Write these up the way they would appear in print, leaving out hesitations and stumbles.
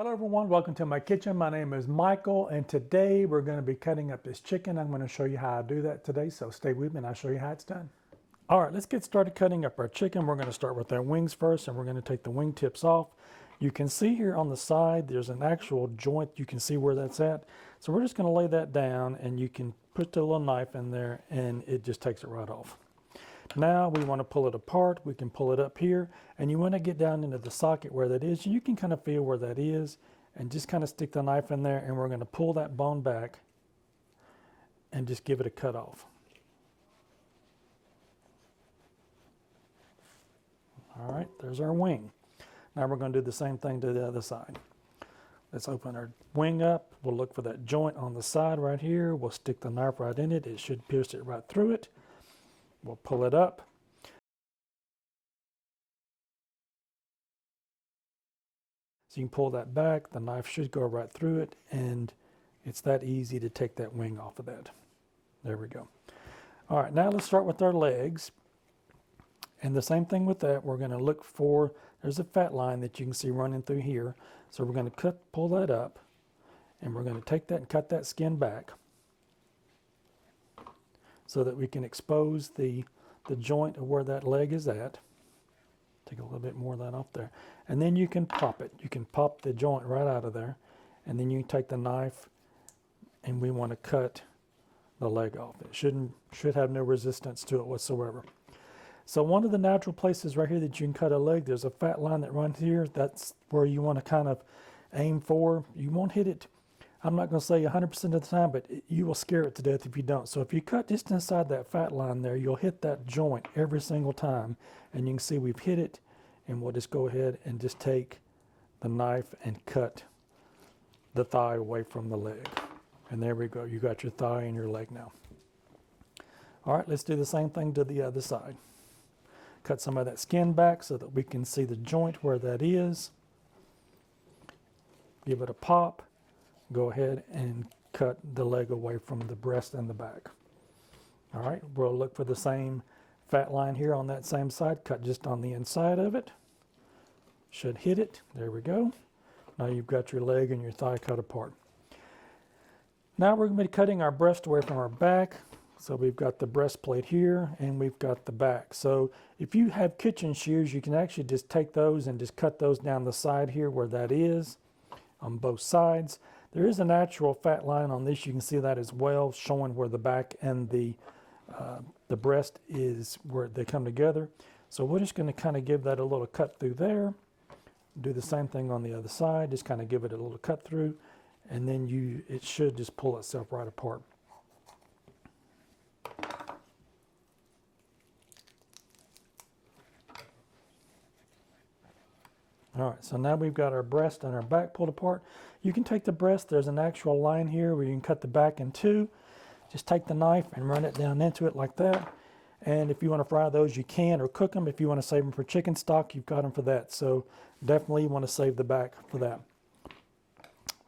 Hello everyone, welcome to my kitchen. My name is Michael and today we're going to be cutting up this chicken. I'm going to show you how I do that today, so stay with me and I'll show you how it's done. Alright, let's get started cutting up our chicken. We're going to start with our wings first and we're going to take the wing tips off. You can see here on the side there's an actual joint. You can see where that's at. So we're just going to lay that down and you can put the little knife in there and it just takes it right off. Now we want to pull it apart. We can pull it up here and you want to get down into the socket where that is. You can kind of feel where that is and just kind of stick the knife in there and we're going to pull that bone back and just give it a cut off. All right, there's our wing. Now we're going to do the same thing to the other side. Let's open our wing up. We'll look for that joint on the side right here. We'll stick the knife right in it. It should pierce it right through it. We'll pull it up. So you can pull that back. The knife should go right through it, and it's that easy to take that wing off of that. There we go. All right, now let's start with our legs. And the same thing with that, we're going to look for, there's a fat line that you can see running through here. So we're going to pull that up, and we're going to take that and cut that skin back, so that we can expose the joint of where that leg is at. Take a little bit more of that off there. And then you can pop it. You can pop the joint right out of there. And then you can take the knife and we want to cut the leg off. It should have no resistance to it whatsoever. So one of the natural places right here that you can cut a leg, there's a fat line that runs here. That's where you want to kind of aim for. You won't hit it, I'm not going to say 100% of the time, but you will scare it to death if you don't. So if you cut just inside that fat line there, you'll hit that joint every single time. And you can see we've hit it, and we'll just go ahead and just take the knife and cut the thigh away from the leg. And there we go. You got your thigh and your leg now. All right, let's do the same thing to the other side. Cut some of that skin back so that we can see the joint where that is. Give it a pop. Go ahead and cut the leg away from the breast and the back. All right, we'll look for the same fat line here on that same side. Cut just on the inside of it. Should hit it. There we go. Now you've got your leg and your thigh cut apart. Now we're going to be cutting our breast away from our back. So we've got the breastplate here and we've got the back. So if you have kitchen shears, you can actually just take those and just cut those down the side here where that is on both sides. There is a natural fat line on this. You can see that as well, showing where the back and the breast is where they come together. So we're just going to kind of give that a little cut through there. Do the same thing on the other side. Just kind of give it a little cut through, and then it should just pull itself right apart. All right, so now we've got our breast and our back pulled apart. You can take the breast, there's an actual line here where you can cut the back in two. Just take the knife and run it down into it like that. And if you want to fry those, you can, or cook them. If you want to save them for chicken stock, you've got them for that. So definitely you want to save the back for that.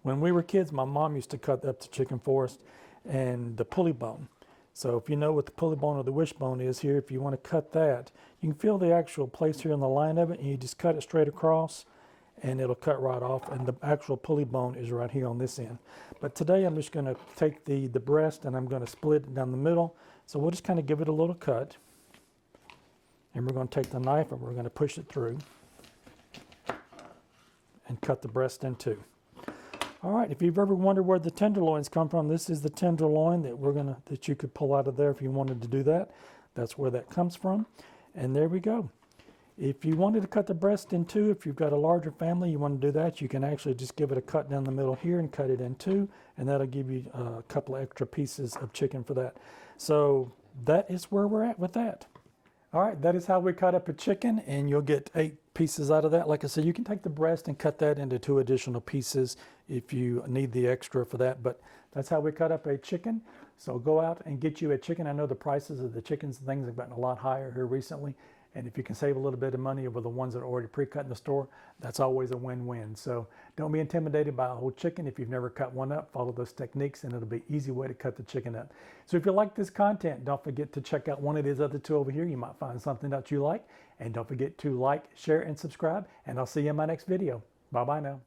When we were kids, my mom used to cut up the chicken for us and the pulley bone. So if you know what the pulley bone or the wishbone is here, if you want to cut that, you can feel the actual place here on the line of it, and you just cut it straight across, and it'll cut right off, and the actual pulley bone is right here on this end. But today I'm just going to take the breast, and I'm going to split it down the middle. So we'll just kind of give it a little cut, and we're going to take the knife, and we're going to push it through, and cut the breast in two. All right, if you've ever wondered where the tenderloins come from, this is the tenderloin that you could pull out of there if you wanted to do that. That's where that comes from. And there we go. If you wanted to cut the breast in two, if you've got a larger family, you want to do that, you can actually just give it a cut down the middle here and cut it in two, and that'll give you a couple of extra pieces of chicken for that. So that is where we're at with that. All right, that is how we cut up a chicken, and you'll get 8 pieces out of that. Like I said, you can take the breast and cut that into 2 additional pieces if you need the extra for that, but that's how we cut up a chicken. So go out and get you a chicken. I know the prices of the chickens and things have gotten a lot higher here recently, and if you can save a little bit of money over the ones that are already pre-cut in the store, that's always a win-win. So don't be intimidated by a whole chicken. If you've never cut one up, follow those techniques and it'll be an easy way to cut the chicken up. So if you like this content, don't forget to check out one of these other 2 over here. You might find something that you like. And don't forget to like, share, and subscribe. And I'll see you in my next video. Bye-bye now.